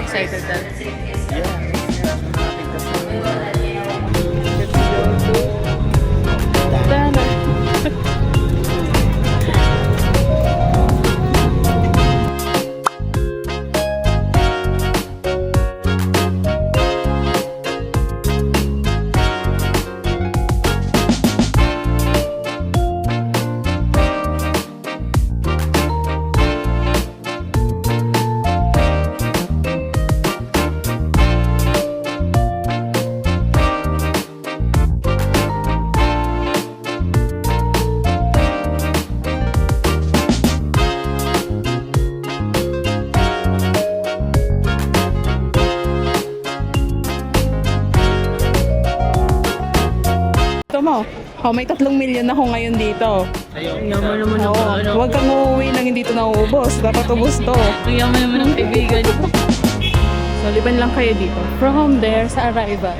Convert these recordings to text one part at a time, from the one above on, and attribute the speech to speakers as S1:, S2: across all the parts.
S1: excited na. Dana. Mo. Oh, may 3 milyon ako ngayon dito.
S2: Yaman naman ng ano.
S1: Huwag kang uuwi nang hindi ito nauubos. Dapat ubos to.
S2: Yaman naman ng kaibigan.
S1: So, liban lang kayo dito. From there, sa arrival.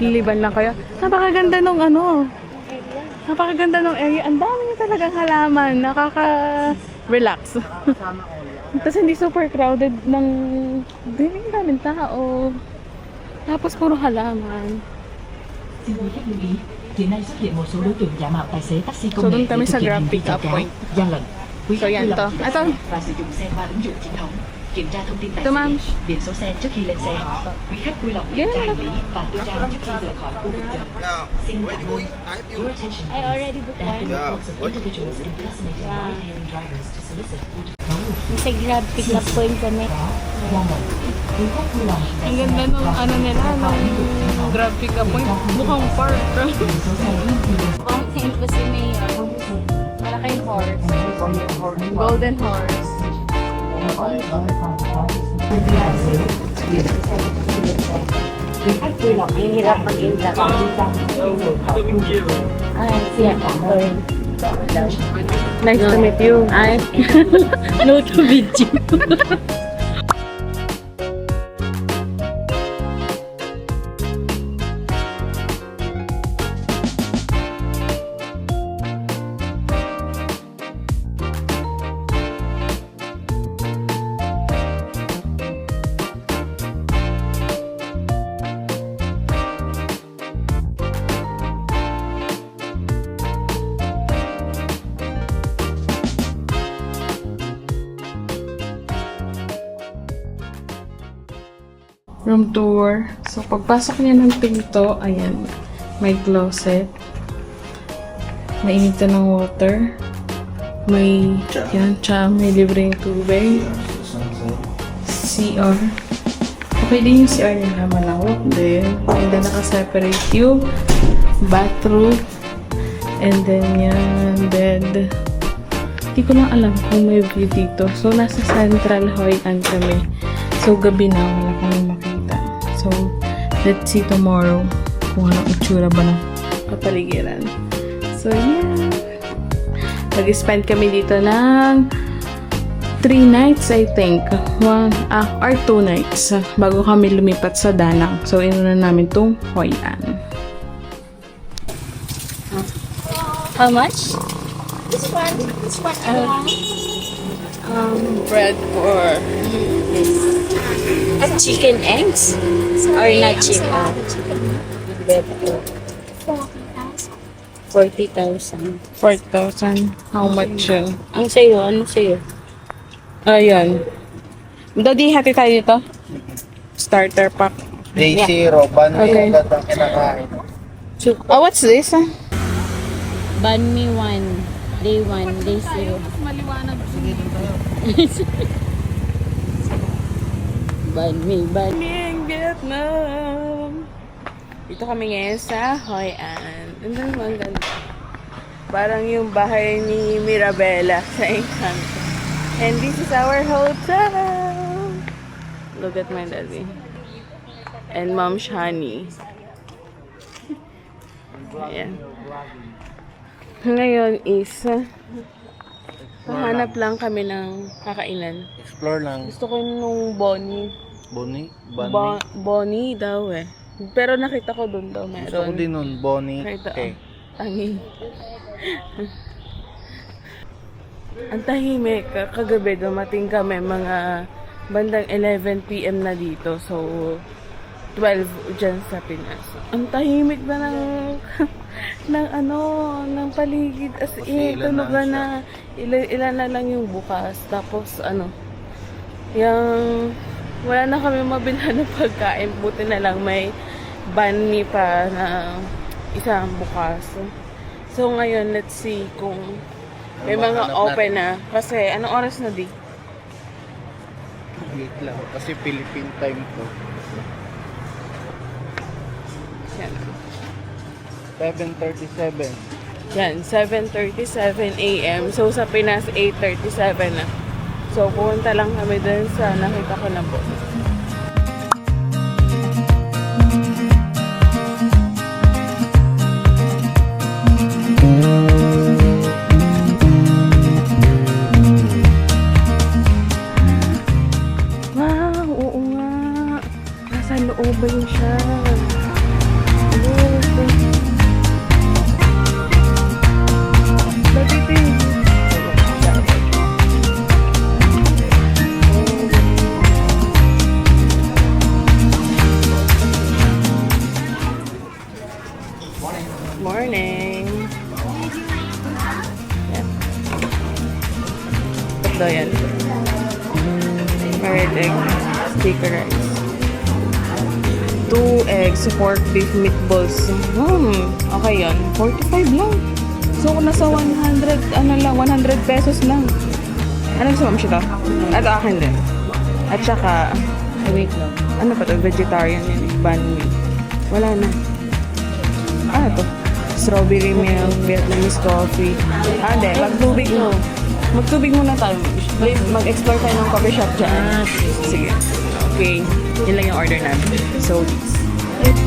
S1: Liban lang kayo. Napakaganda nung ano. Napakaganda nung area. Ang dami niya talagang halaman. Nakaka-relax. Tapos hindi super crowded ng... Hindi daming tao. Tapos puro halaman.
S3: Xin quý khách lưu ý, hiện nay xuất hiện một số đối tượng giả mạo tài xế taxi
S1: So,
S3: công
S1: doon
S3: nghệ
S1: kami
S3: để
S1: sa
S3: thực hiện
S1: Grab
S3: hành vi
S1: Pickup
S3: quảng cáo,
S1: Point.
S3: gian lận. Quý
S1: So,
S3: khách
S1: yan
S3: vui
S1: to.
S3: lòng
S1: Ito.
S3: và sử dụng xe qua ứng dụng chính thống. Kiểm tra thông tin tài
S1: Ito, ma'am.
S3: xế, biển số xe trước khi lên xe. Quý khách vui lòng kiểm tra hành lý và tư trang trước khi rời khỏi khu vực chợ. Xin cảm ơn. Your attention.
S2: I already booked
S3: There have
S2: one.
S3: been reports of individuals impersonating ride-hailing drivers to solicit food.
S2: Sa Grab Pickup Point kami.
S3: Gian lận. Quý khách vui lòng
S1: Ang ganda nung ano nila, nung Grab Pickup Point. Mukhang park.
S2: Fountain pa si Mayor. Malaking horse.
S1: Golden Horse.
S2: Ang hirap mag-inda. Ay, siya. Sorry.
S1: Nice to meet you.
S2: Ay, no to video.
S1: Room tour. So, pagpasok niya ng pinto, ayan, may closet. May inita ng water. May, yan, may libreng tubig. CR. Okay din yung CR niya, malawak din. And then, naka-separate yung bathroom. And then, yan, bed. Hindi ko lang alam kung may view dito. So, nasa Central Hoi An kami. So, gabi na, wala kami makita. So, let's see tomorrow kung anong itsura ba ng kapaligiran. So, yeah. Mag-spend kami dito ng 3 nights, I think. Or 2 nights bago kami lumipat sa Danang. So, inuna namin itong Hoi An.
S2: How much?
S4: This one.
S1: Bread for...
S2: Chicken eggs? Or not chicken? Bread for 40,000.
S1: 4,000. How much yun?
S2: Ang sa'yo? Ano sa'yo?
S1: Ayan. Daddy, hati tayo dito. Starter pack.
S5: Day 0, ban
S1: Okay.
S5: agad ang kinakain.
S1: Oh, what's this?
S2: Banh mi 1. Day 1. Day 0.
S1: Maliwanag.
S2: Banh mi.
S1: Ning Vietnam. Dito kami ngayon sa Hoi An. Ang ganda. Parang yung bahay ni Mirabella sa Encanto. And this is our hotel. Look at my daddy. And Mom Shani. Ayan. Ngayon is hahanap lang kami ng kakainan.
S5: Explore lang.
S1: Gusto ko nung Bonnie.
S5: Bonnie?
S1: Bonnie daw eh. Pero nakita ko doon daw meron.
S5: Gusto ko din nun, Bonnie.
S1: Nakita
S5: Okay.
S1: Tangi. Ang tahimik. Kagabi dumating kami mga bandang 11 p.m. na dito. So, 12 dyan sa Pinas. Ang tahimik na ng ng paligid. As
S5: Kasi
S1: in,
S5: ilan
S1: tunog
S5: lang
S1: na ilan na lang yung bukas. Tapos, yung wala na kami mabilhan ng pagkain. Buti na lang may bani pa na isang bukas. So, ngayon, let's see kung may mga
S5: Hanap
S1: open
S5: natin.
S1: na. Kasi, anong oras na di?
S5: Wait lang. Kasi Philippine time to.
S1: Yan.
S5: 7:37.
S1: Yan, 7:37 a.m. So, sa Pinas, 8:37 na. So, pumunta lang kami dun sa nakita ko na po. Wow, oo nga. Nasa looban siya. Morning. Yan. Ito yan. Fried egg, sticker rice. 2 eggs, pork beef meatballs. Okay yan. 45 lang. So, nasa 100, 100 pesos lang. Ano gusto mo siya to? At akin din. At saka,
S2: Wait lang.
S1: ano pa to? Vegetarian yun. Banh mi. Wala na. Ito. Strawberry milk, Vietnamese coffee. Hindi. Magtubig mo. Magtubig muna tayo. Mag-explore tayo ng coffee shop dyan. Sige. Okay. Yun lang yung order namin. So, this.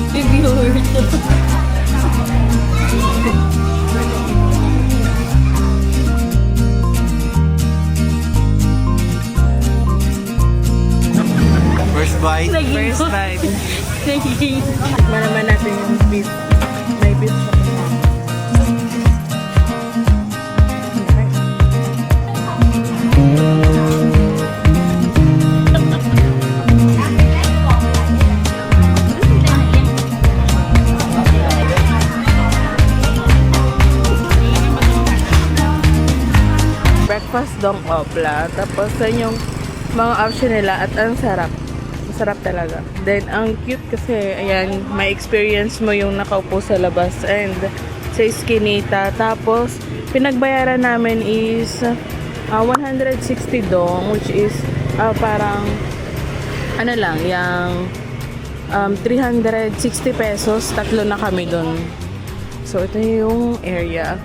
S5: Yung breakfast. First bite.
S1: First bite. Tikman naman natin yung beef. May beef siya. Breakfast dong opla. Tapos yun yung mga option nila at ang sarap. Masarap talaga. Then, ang cute kasi, ayan, may experience mo yung nakaupo sa labas and sa Eskinita. Tapos, pinagbayaran namin is 160 dong, which is parang, ano lang, yung 360 pesos, tatlo na kami dun. So, ito yung area.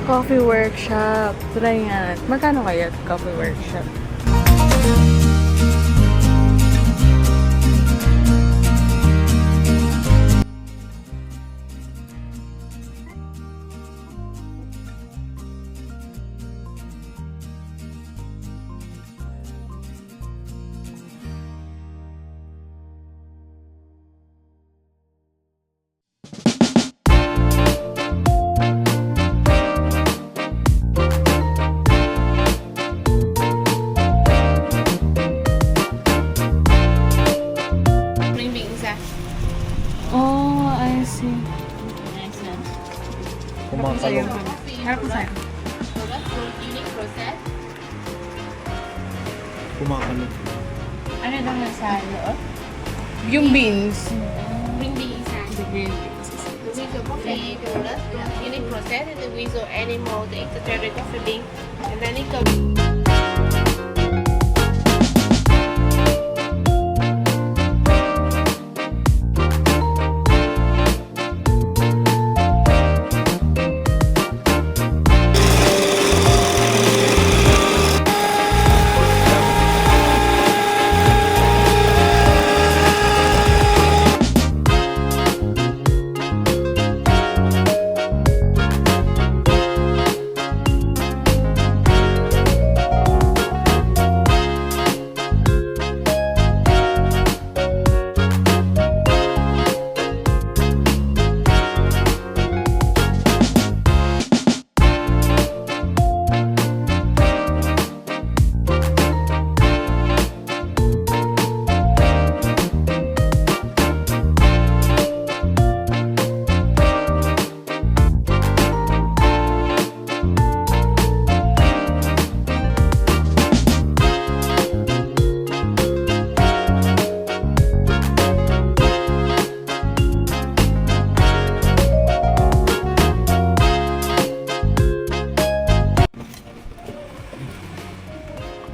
S1: Coffee workshop. Try nga. Magkano kaya coffee workshop?
S5: Kumakalong.
S1: Harap ko sa'yo.
S5: Kumakalong.
S2: Ano daw nasa loob?
S1: Yung beans.
S4: Green bean inside.
S1: The green beans.
S4: The with the coffee, the unique process, and the with the animal, the extraterritorial coffee bean, and then it goes.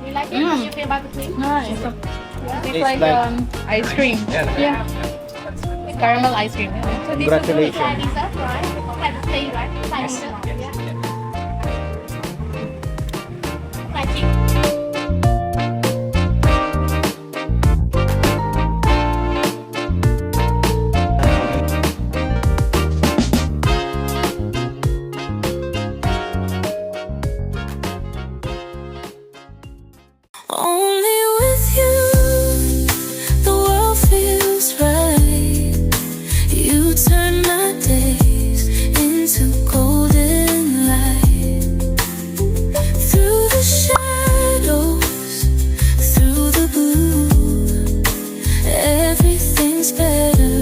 S4: You like it? How do you feel about the cream?
S1: Nice. It's
S5: Tastes
S1: like
S5: like-
S1: ice cream. Yeah. Caramel ice cream.
S5: Congratulations.
S4: Chinese up, right? Had to say, right? Chinese up. Yeah. Like it.
S6: Only with you, the world feels right. You turn my days into golden light. Through the shadows, through the blue, everything's better.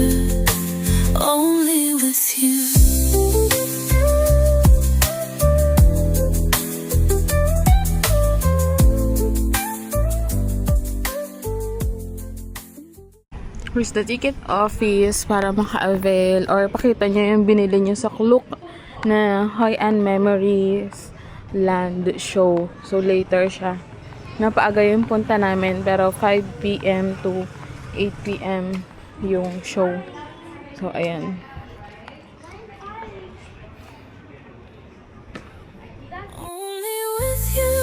S6: Only with you.
S1: Here's the ticket office para maka-avail or pakita nyo yung binili nyo sa Klook na High-End Memories Land Show. So, later siya. Napaaga yung punta namin pero 5 p.m. to 8 p.m. yung show. So, ayan.
S6: Only with you,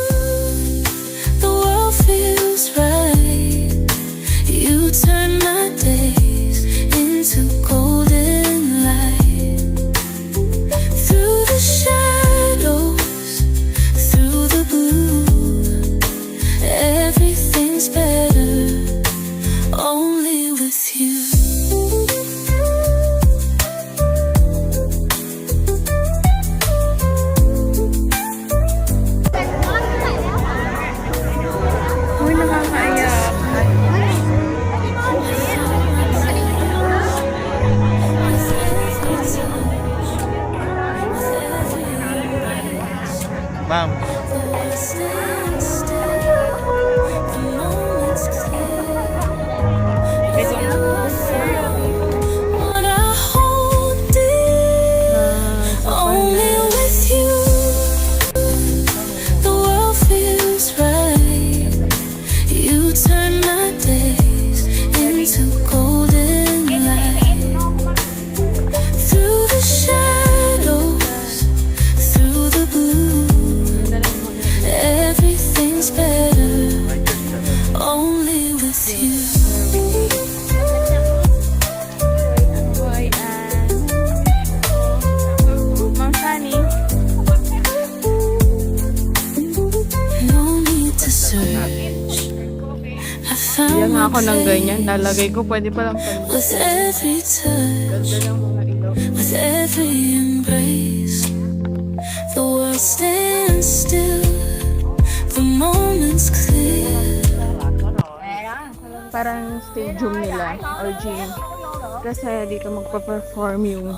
S6: the world feels right. You turn my days into golden light. Through the shadows, through the blue, everything's better. Only with you.
S1: Uy, nakakaiyak.
S5: Ma'am,
S6: Stand still, the moment's clear. What I hold dear, only with you, the world feels right. You turn my days into golden light. Through the shadows, through the blue, everything's better. Only with you.
S1: Ma'am Shani.
S6: No need to search. I found
S1: Yan nga ako
S6: one
S1: ng
S6: thing.
S1: ganyan. Lalagay ko. Pwede palang
S6: With every touch, with every embrace, the world stands still, the moment's clear.
S1: parang stadium nila or gym. Kasi dito magpa-perform yung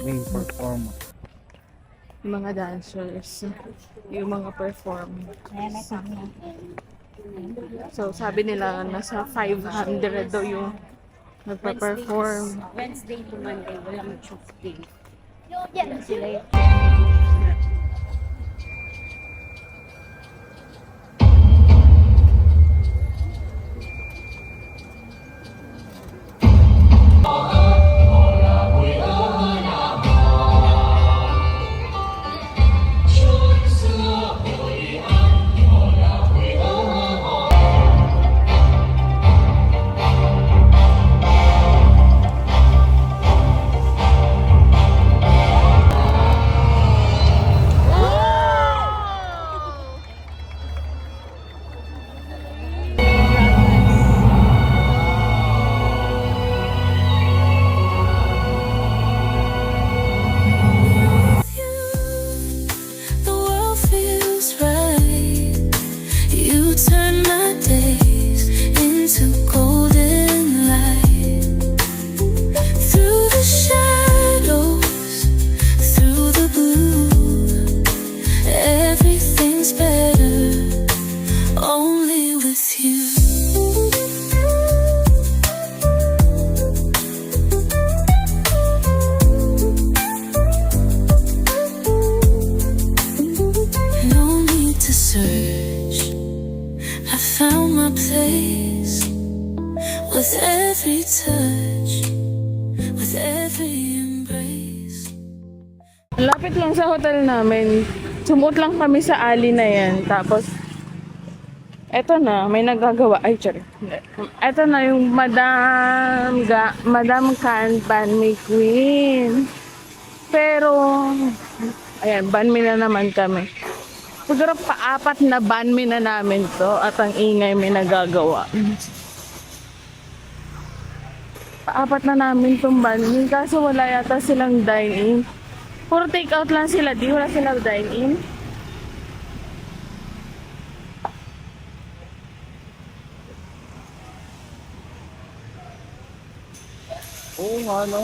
S5: main performer.
S1: Yung mga dancers, yung mga performers. So, sabi nila nasa 500 daw yung nagpa-perform.
S2: Wednesday to Monday, walang Tuesday. Sila yung
S6: The world feels right. You turn my days into golden light. Through the shadows, through the blue, everything's better only with you. No need to search. I found my place with every touch, with every embrace.
S1: Lapit lang sa hotel namin. Sumuot lang kami sa alley na yan. Tapos, eto na, may nagagawa. Ay, sorry. Eto na yung Madam Can Ban Me Queen. Pero, ayan, banmi na naman kami. Siguro paapat na banmi na namin to at ang ingay may nagagawa. Paapat na namin tong banmi kaso wala yata silang dine-in. Puro take out lang sila, di wala silang dine-in.
S5: Oo nga, no?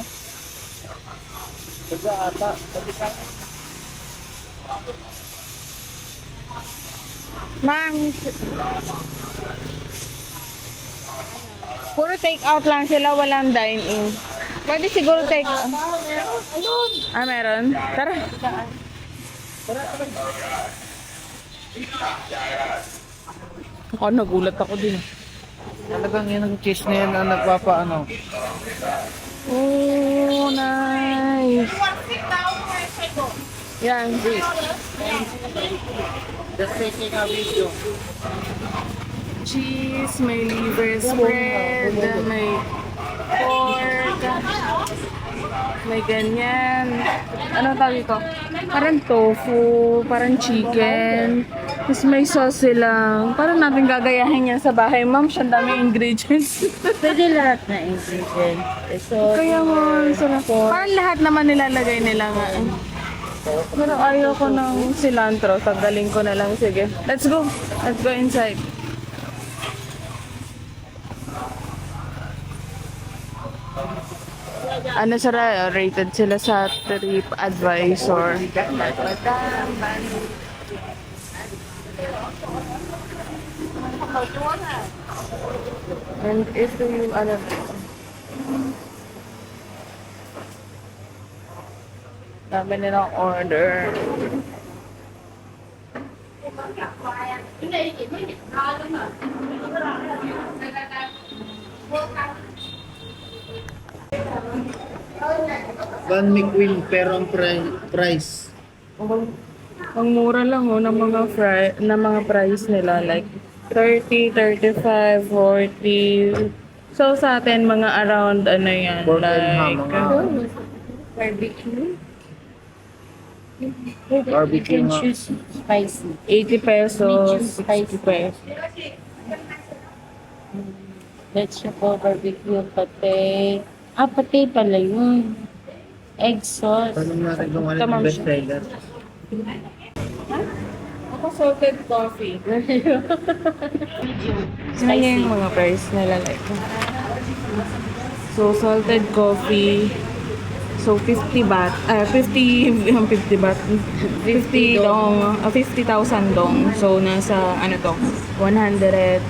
S5: Sabi ata. Sabi ka.
S1: Ma'am, puro take out lang sila, walang dine-in. Pwede siguro take out. Ah, meron? Tara. Ako, nagulat ako din.
S5: Talagang yan ang cheese na yan na nagpapaano.
S1: Oh, nice. Yan,
S5: Just taking a video.
S1: cheese, may liver spread, may pork, may ganyan. Ano tawag ito? Parang tofu, parang chicken. Tapos may sauce silang. Parang natin gagayahin yan sa bahay, ma'am. Siyang daming ingredients.
S2: pwede lahat na ingredient. So,
S1: Kaya nga, sarap. Parang lahat naman nilalagay nila nga. Pero ayaw ko ng cilantro. Tanggalin ko na lang. Sige. Let's go. Let's go inside. Ano sila? Rated sila sa TripAdvisor. And ito yung ano. Dami nilang order.
S5: Ban Mi Queen, pero ang price.
S1: Ang mura lang ng mga price nila, like 30, 35, 40. So sa atin mga around ano yan,
S5: Pork and
S1: like
S5: ham,
S2: barbecue.
S5: Barbecue
S2: You can
S5: nga.
S2: choose spicy.
S1: 80 pesos,
S2: Medium
S1: 60
S2: spicy.
S1: pesos.
S2: Vegetable barbecue, pate. Ah, pate pala yun. Egg sauce.
S5: Tanong natin kung ano
S1: Tamam
S5: yung best seller.
S1: Ako salted coffee.
S2: Medium.
S1: Ganyan yung mga price nila like. So salted coffee. So So 50 baht, 50 yung 50 baht, 50 dong, 50,000 dong. So nasa ano to, 110,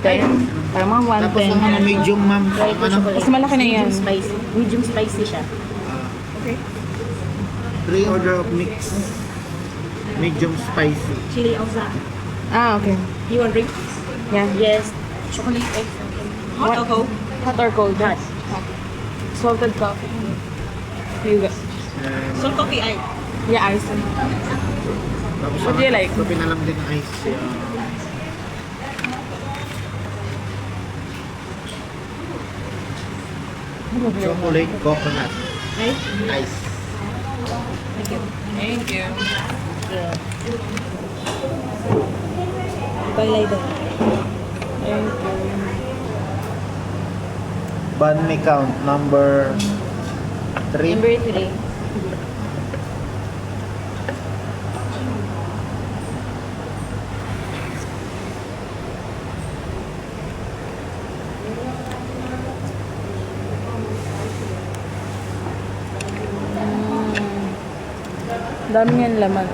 S1: parang mga
S5: Tapos ang ano,
S1: 110.
S5: medium ma'am. Ano?
S1: Mas malaki na yan.
S2: Spicy. Medium spicy siya.
S1: Okay.
S5: 3 order of mix. Medium spicy.
S2: Chili also.
S1: Ah, okay.
S2: You want drink?
S1: Yeah.
S2: Yes. Chocolate egg. Hot or cold?
S1: Hot or cold?
S2: Hot.
S1: Salted coffee. You go.
S2: Salt coffee ay.
S1: Yeah, ice.
S5: Tapos
S1: What do you like?
S5: Kape na lang din ng ice. Chocolate coconut.
S2: Ice?
S5: Ice.
S1: Thank you.
S2: Yeah. Bailay daw.
S1: Thank you.
S5: Bun me count. Number 3.
S2: Number 3.
S1: Dami yan laman.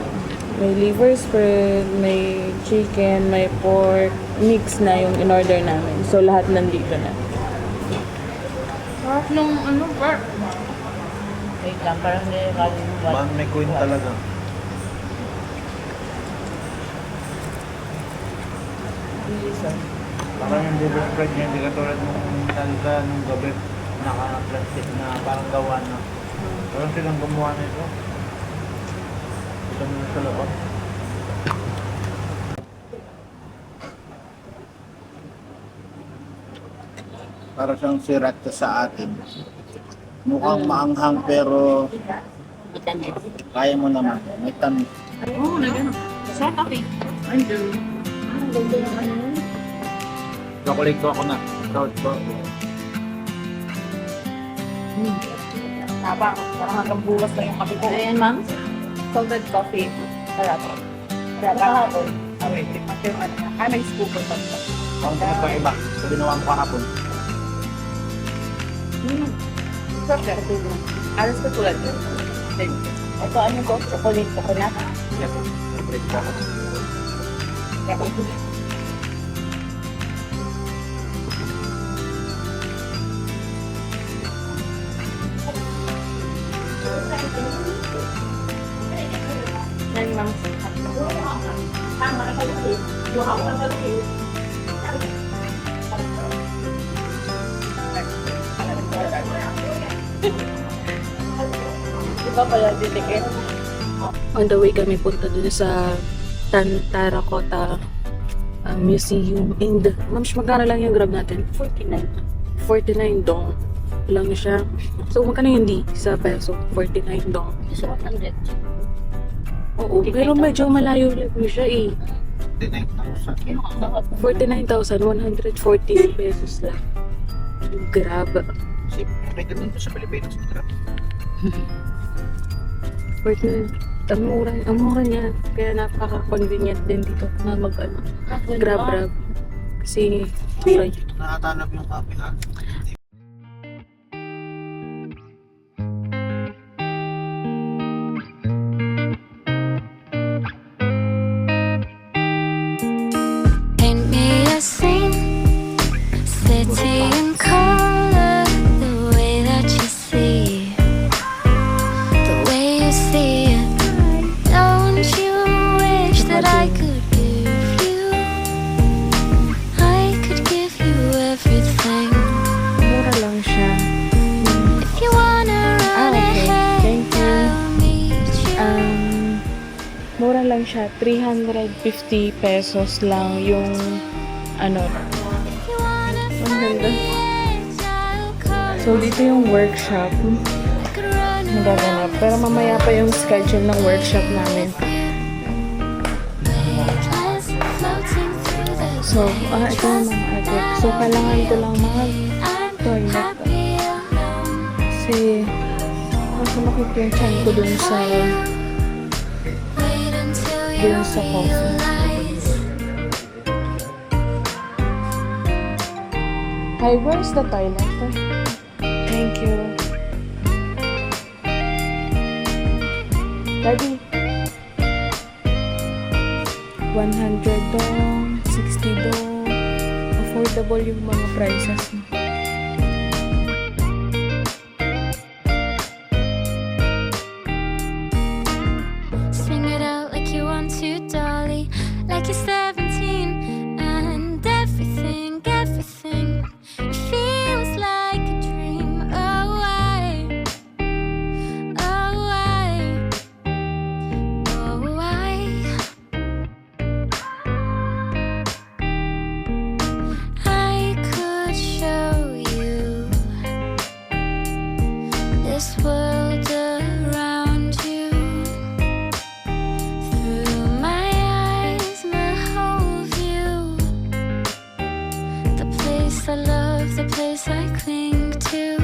S1: May liver spread, may chicken, may pork. Mix na yung in-order namin. So, lahat nandito na. Sarap nung ano, pork.
S2: Wait lang, parang nilalalim mo ba?
S5: Bun me queen talaga. Parang yung liver spread niya, hindi katulad nung nalga nung gabi. Naka-plastic na parang gawa na. Pero silang gumawa nito. Ito muna sa loob. Para siyang sirata sa atin. Mukhang maanghang pero
S2: Matamis.
S5: kaya mo naman. May tamis.
S2: Oo, na gano'n. Salt coffee.
S5: Chocolate coconut.
S1: Tapa. Parang hanggang bukas na yung kape ko.
S2: Ayan, ma'am.
S1: Salted coffee. Sarap. Sarap kahapon. Ah, wait. Yung ano. Ah, may scoop or something.
S5: Ang tingin ko iba. So, ginawa ko kahapon.
S1: Sarap ka. Alas ka tulad yun. Thank you.
S2: Ito, ano ko? Chocolate coconut.
S5: Yes. Chocolate coconut.
S1: Yan, ma'am. Iba pala titikit. On the way kami punta dun sa Terracotta Museum. And, ma'am, magkano lang yung grab natin? 49 dong lang siya. So, magkano yun sa peso? 49 dong.
S2: Gusto ko 100.
S1: Oo, pero medyo malayo lang siya eh. 49,140 pesos lang. Grab.
S5: May ganun sa Pilipinas.
S1: 49. Ang mura niya. Kaya napaka-convenient din dito na grab. Kasi mura yun.
S5: Nakatanap yung kape natin.
S6: Paint me a scene, city in color, the way that you see, the way you see it. Don't you wish that I could give you? I could give you everything.
S1: Mura lang siya.
S6: If you wanna run
S1: okay.
S6: ahead,
S1: Thank you.
S6: I'll meet you.
S1: Mura lang siya. 350 pesos lang yung ano.
S6: If you wanna
S1: Ang
S6: find
S1: ganda.
S6: the edge, I'll come.
S1: So, dito yung workshop.
S6: I could run
S1: Nagaganap. Pero mamaya pa yung schedule ng workshop namin.
S6: Waves floating through the
S1: So, ito yung mga project. So, kailangan ko lang mag-toilet.
S6: happy alone.
S1: Kasi, masakit yung chan ko dun sa
S6: Wait until you
S1: dun sa coffee.
S6: realize.
S1: Hi, where's the toilet? Thank you. Daddy. 100 dong, 60 dong. Affordable yung mga prices mo.
S6: Sing it out like you want to, Dolly. Like you're 17 and everything feels like a dream. Oh, I could show you this world around you. Through my eyes, my whole view. The place I love, the place I cling to.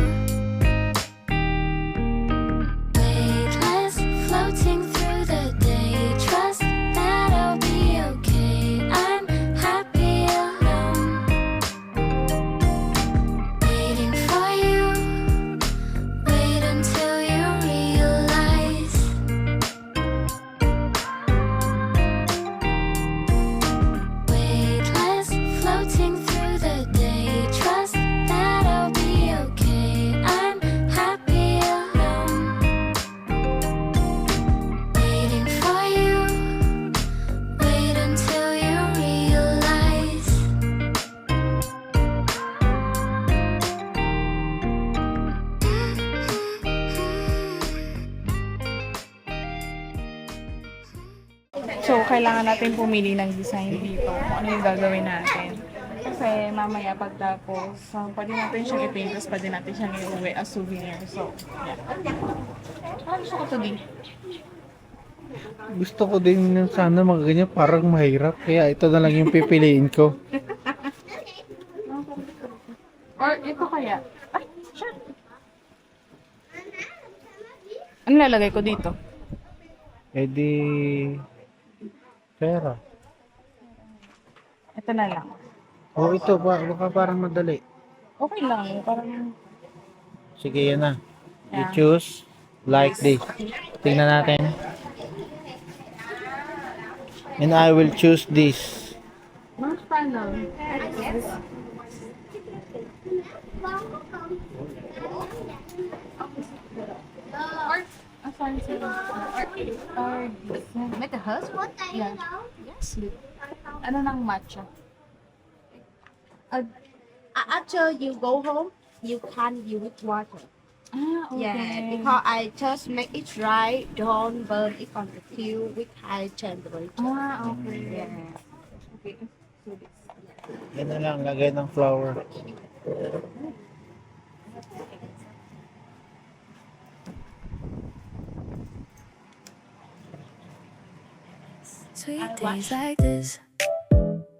S6: Weightless, floating through the day. Trust that I'll be okay. I'm happy alone. Waiting for you. Wait until you realize. Weightless, floating through the day. Trust that I'll be okay. I'm happy alone. Waiting for you. Wait until you realize.
S1: So, kailangan natin pumili ng design dito kung ano yung gagawin natin. Kasi mamaya pagtapos, pwede natin siyang i-paint, tapos pwede natin siyang i-uwi as souvenir. So, yeah. Gusto ko to din.
S5: Gusto ko din yung sana mga ganyan, parang mahirap. Kaya ito na lang yung pipiliin ko.
S1: Or ito kaya. Ay, sure. Ano lalagay ko dito?
S5: Eh di... pera.
S1: Ito na lang.
S5: O ito, baka parang madali.
S1: Okay lang. Parang...
S5: Sige, yan na. You
S1: Yeah.
S5: choose like this. Tingnan natin. And I will choose this.
S1: Mas paano?
S2: Make a husband?
S1: Yeah.
S2: Yes.
S1: Ano ng matcha?
S4: After you go home, you can use water.
S1: Ah, okay.
S4: Yeah, because I just make it dry, don't burn it on the fuel with high temperature.
S1: Ah, okay.
S4: Yeah.
S1: Okay. So this.
S5: Yan na lang, lagay ng flour.
S6: Sweet days like this,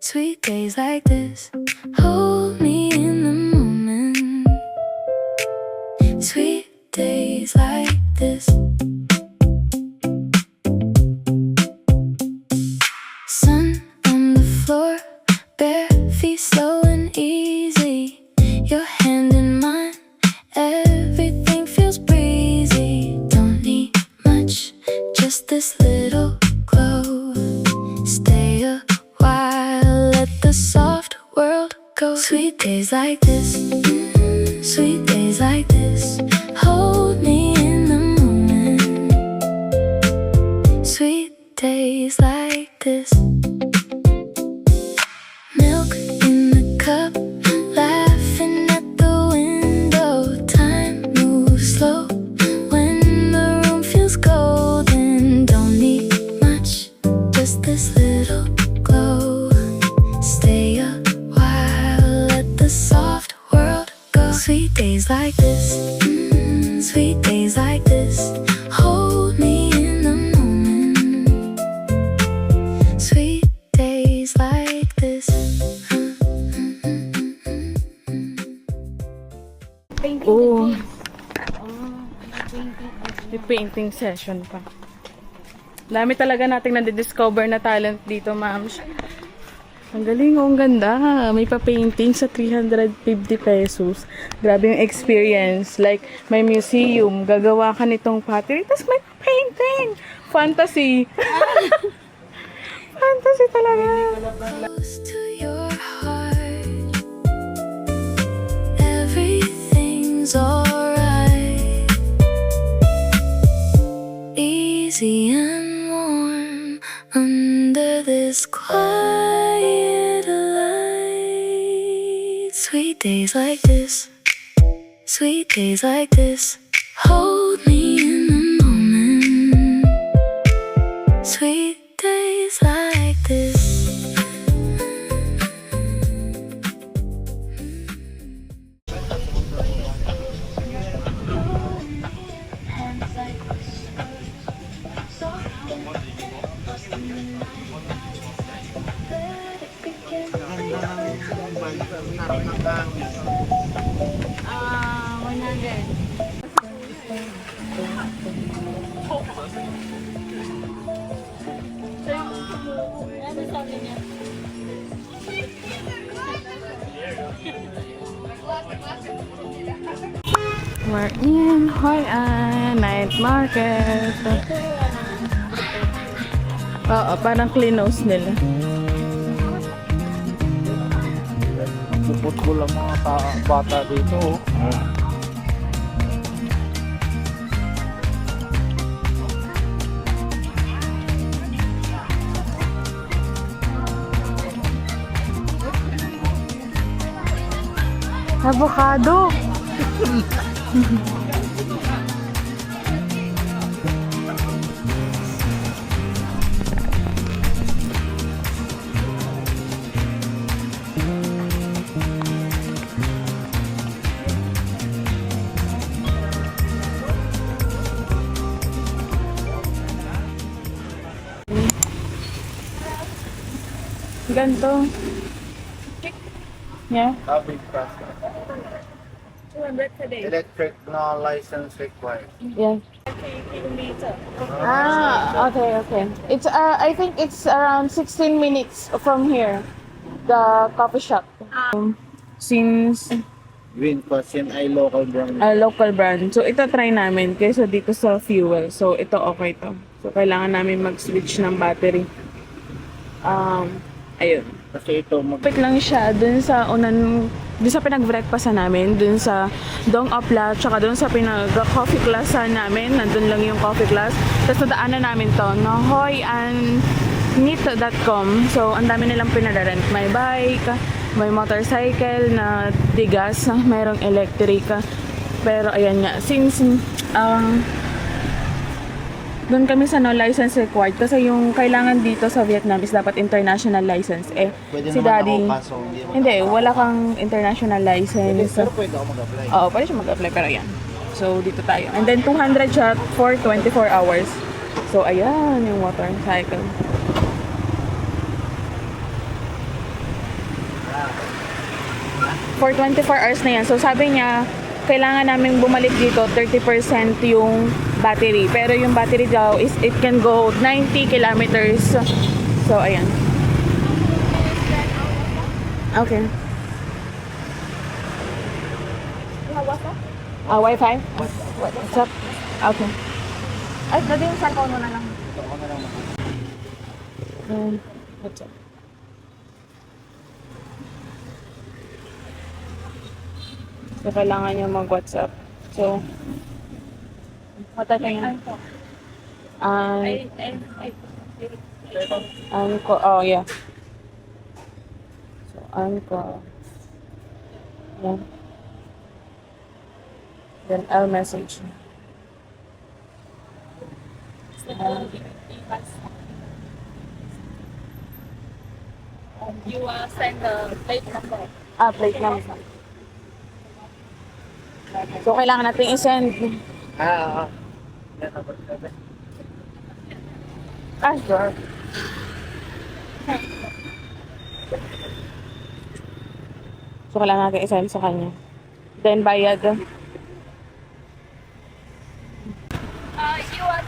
S6: sweet days like this, hold me in the moment. Sweet days like this. Sun on the floor, bare feet slow and easy. Your hand in mine, everything feels breezy. Don't need much, just this little glow. Stay a while, let the soft world go. Sweet days like this, sweet days like this, hold me in the moment. Sweet days like this. Milk in the cup, laughing at the window. Time moves slow when the room feels golden. Don't need much, just this little glow. Stay a while, let the soft world go. Sweet days like this, sweet days like this, hold me in the moment. Sweet days like this.
S1: Oo. May painting session pa. Dami talaga nating nadidiscover na talent dito, ma'am. Ang galing, ang ganda. May pa-painting sa 350 pesos. Grabe yung experience. Like, may museum. Gagawa ka nitong pottery. Tapos may painting. Fantasy. Fantasy talaga.
S6: Close to your heart. Everything's alright. Easy and warm under this quiet light. Sweet days like this. Sweet days like this. Hold me in the moment. Sweet days like this.
S1: We're in Hoi An Night Market. Oo, parang clean-nose nila.
S5: Support ko lang mga bata dito. Oh.
S1: Avocado. Ganto. Yeah.
S5: Big process.
S2: 200 per day.
S5: Electric no license required.
S1: Yeah.
S2: Kilometer.
S1: Okay. It's I think it's around 16 minutes from here, the coffee shop. Since
S5: Green Pasin ay local brand.
S1: local brand, so ito try namin kaysa dito sa fuel. So ito okay to. So kailangan namin mag-switch ng battery. Ayun.
S5: Kasi ito
S1: Kapit lang siya dun sa pinag-breakfast namin, dun sa Dong Opla, tsaka dun sa pinag-coffee class namin, nandun lang yung coffee class. Tapos nadaanan namin to, no, hoyanmeet.com. So, ang dami nilang pinada-rent. May bike, may motorcycle na digas, mayroong electric. Pero, ayan nga, since doon kami sa no license required kasi yung kailangan dito sa Vietnam is dapat international license.
S5: pwede
S1: Si
S5: naman
S1: Daddy,
S5: ako kaso
S1: hindi, wala kang international license.
S5: Pero pwede ako mag-apply.
S1: Oo, pwede siya mag-apply pero yan. So, dito tayo. And then, 200 siya for 24 hours. So, ayan yung motorcycle. For 24 hours na yan. So, sabi niya, kailangan namin bumalik dito 30% yung battery. Pero yung battery daw is it can go 90 kilometers. So, ayan. Okay. Wi-Fi? What's up? Okay. Ay, pwede yung cellphone mo na lang. What's up? So, kailangan niya mag-WhatsApp. So, matay niya. Anko, oh yeah. So, Anko. Yeah. Then I'll message.
S2: You send the plate number.
S1: Plate number. So, kailangan natin i-send.
S5: Yan ako sabi.
S1: Sure. So, kailangan natin i-send sa kanya. Then, bayad.
S2: You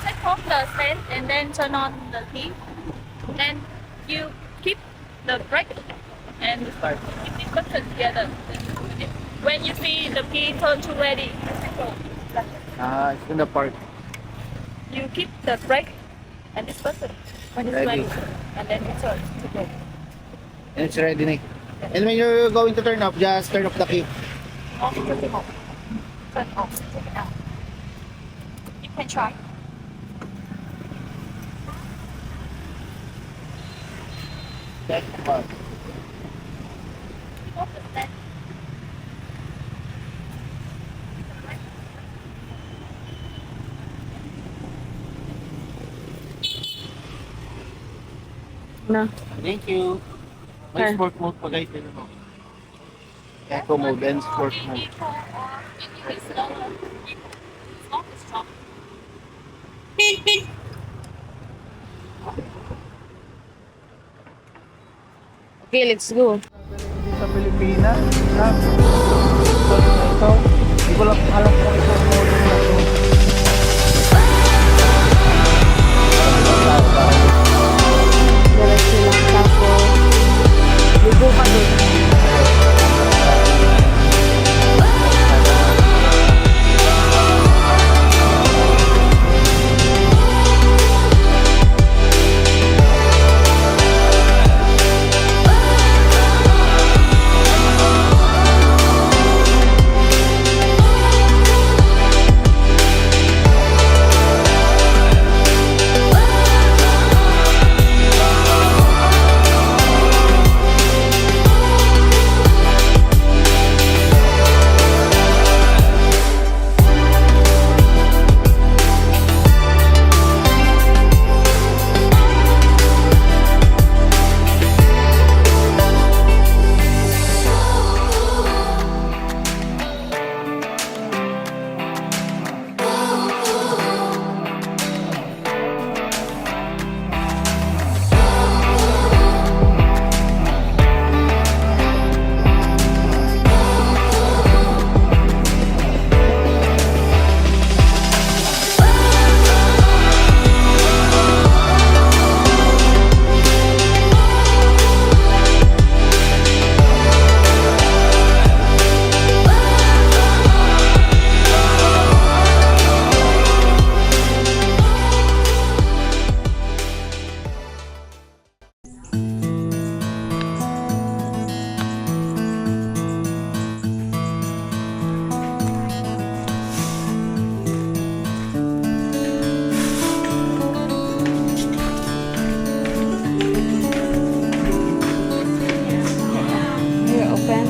S2: take off the stand and then turn on the key. Then you keep the brake and keep it button together. When you see the key turn to ready,
S5: It's in the park.
S2: you keep the brake And this button, when it's
S5: Ready.
S2: ready, and then it's on to go.
S5: And it's ready, Nick. And when you're going to turn off, just turn off the key.
S2: Off, turn it off. Turn off, take it out. You can try.
S5: That's fun.
S2: Off the stand.
S1: Na.
S5: Thank you. May
S1: Okay.
S5: sport mode pa guys. Yun mo. Eco mode and sport mode.
S4: Okay, let's go.
S5: Sa Pilipinas, ito, hindi ko lang alam kung ito mode na ito.
S4: Diretso lang tapos ligo ka doon.
S1: Here, open.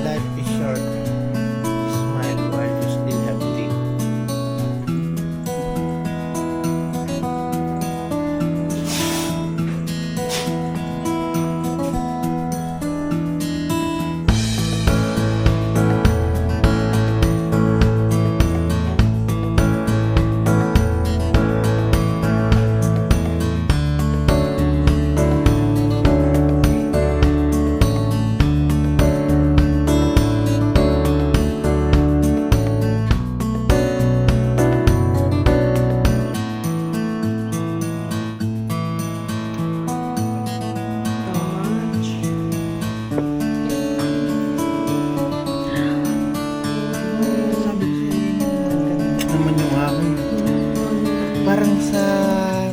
S5: Life is short. Smile while you still have teeth.
S1: So much.
S5: Sabi ko sa'yo, naman yung akin. Parang sa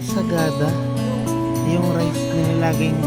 S5: Sagada, yung rice nila laging